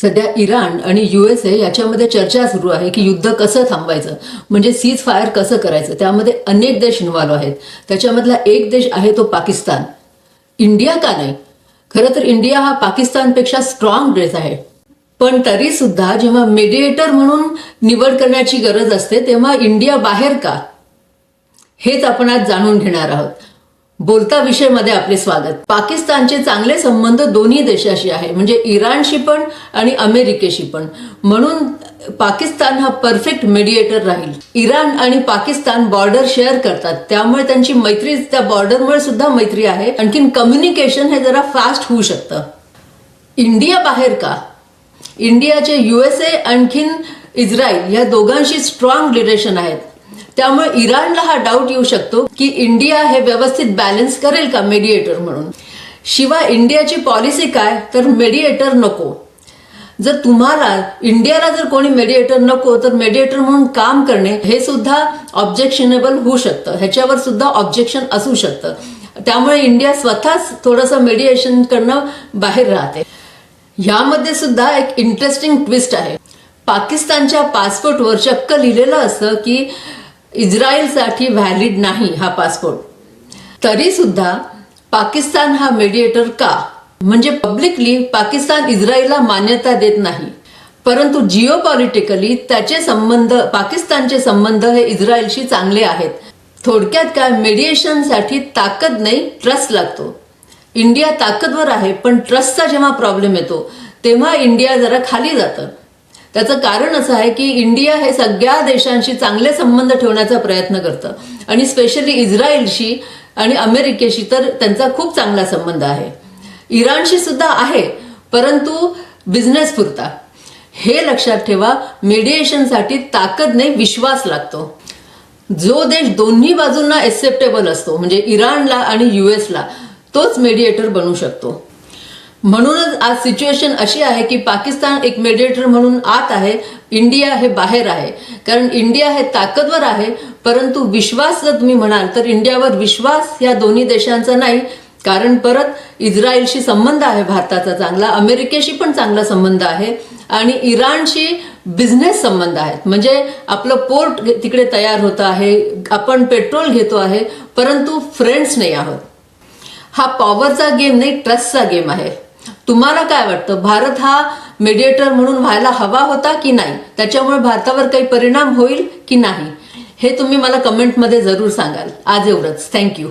सध्या इराण आणि USA याच्यामध्ये चर्चा सुरू आहे की युद्ध कसं थांबवायचं, म्हणजे सीज फायर कसं करायचं. त्यामध्ये अनेक देश इन्व्हॉल्व आहेत. त्याच्यामधला एक देश आहे तो पाकिस्तान. इंडिया का नाही? खरं तर इंडिया हा पाकिस्तानपेक्षा स्ट्रॉंग देश आहे, पण तरी सुद्धा जेव्हा मेडिएटर म्हणून निवड करण्याची गरज असते तेव्हा इंडिया बाहेर का, हेच आपण आज जाणून घेणार आहोत. बोलता विषय मध्ये आपले स्वागत. पाकिस्तानचे चांगले संबंध दोन्ही देशाशी आहे, म्हणजे इराणशी पण आणि अमेरिकेशी पण. म्हणून पाकिस्तान हा परफेक्ट मेडिएटर राहील. इराण आणि पाकिस्तान बॉर्डर शेअर करतात, त्यामुळे त्यांची मैत्री, त्या बॉर्डरमुळे सुद्धा मैत्री आहे. आणखीन कम्युनिकेशन हे जरा फास्ट होऊ शकतं. इंडिया बाहेर का? इंडियाचे USA आणखीन इस्रायल या दोघांशी स्ट्रॉंग रिलेशन आहेत. त्यामुळे इराणला हा डाऊट येऊ शकतो की इंडिया हे व्यवस्थित बॅलन्स करेल का मेडिएटर म्हणून. शिवाय इंडियाची पॉलिसी काय, तर मेडिएटर नको. जर तुम्हाला इंडियाला जर कोणी मेडिएटर नको, तर मेडिएटर म्हणून काम करणे हे सुद्धा ऑब्जेक्शनेबल होऊ शकतं. ह्याच्यावर सुद्धा ऑब्जेक्शन असू शकतं. त्यामुळे इंडिया स्वतःच थोडंसं मेडिएशन करणं बाहेर राहते. यामध्ये सुद्धा एक इंटरेस्टिंग ट्विस्ट आहे. पाकिस्तानच्या पासपोर्टवर चक्क लिहिलेलं असतं की इस्रायलसाठी व्हॅलिड नाही हा पासपोर्ट. तरी सुद्धा पाकिस्तान हा मेडिएटर का? म्हणजे पब्लिकली पाकिस्तान इस्रायलला मान्यता देत नाही, परंतु जिओपॉलिटिकली त्याचे संबंध, पाकिस्तानचे संबंध हे इस्रायलशी चांगले आहेत. थोडक्यात काय, मेडिएशनसाठी ताकद नाही, ट्रस्ट लागतो. इंडिया ताकदवर आहे, पण ट्रस्टचा जेव्हा प्रॉब्लेम येतो तेव्हा इंडिया जरा खाली जातं. त्याचं कारण असं आहे की इंडिया हे सगळ्या देशांशी चांगले संबंध ठेवण्याचा प्रयत्न करतं, आणि स्पेशली इस्रायलशी आणि अमेरिकेशी तर त्यांचा खूप चांगला संबंध आहे. इराणशी सुद्धा आहे, परंतु बिझनेस पुरता. हे लक्षात ठेवा, मेडिएशनसाठी ताकद नाही, विश्वास लागतो. जो देश दोन्ही बाजूंना एक्सेप्टेबल असतो, म्हणजे इराणला आणि USला, तोच मेडिएटर बनू शकतो. म्हणूनच आज सिच्युएशन अशी आहे की पाकिस्तान एक मेडिएटर म्हणून आत आहे, इंडिया हे बाहेर आहे. कारण इंडिया हे ताकदवर आहे, परंतु विश्वास जर तुम्ही म्हणाल तर इंडियावर विश्वास या दोन्ही देशांचा नाही. कारण परत इस्रायलशी संबंध आहे भारताचा चांगला, अमेरिकेशी पण चांगला संबंध आहे, आणि इराणशी बिझनेस संबंध आहेत. म्हणजे आपलं पोर्ट तिकडे तयार होतं आहे, आपण पेट्रोल घेतो आहे, परंतु फ्रेंड्स नाही आहोत. हा पॉवरचा गेम नाही, ट्रस्टचा गेम आहे. तुम्हाला काय वाटतं, भारत हा मेडिएटर म्हणून व्हायला हवा होता की नाही? त्याच्यामुळे भारतावर काही परिणाम होईल की नाही, हे तुम्ही मला कमेंटमध्ये जरूर सांगाल. आज एवढंच. थँक्यू.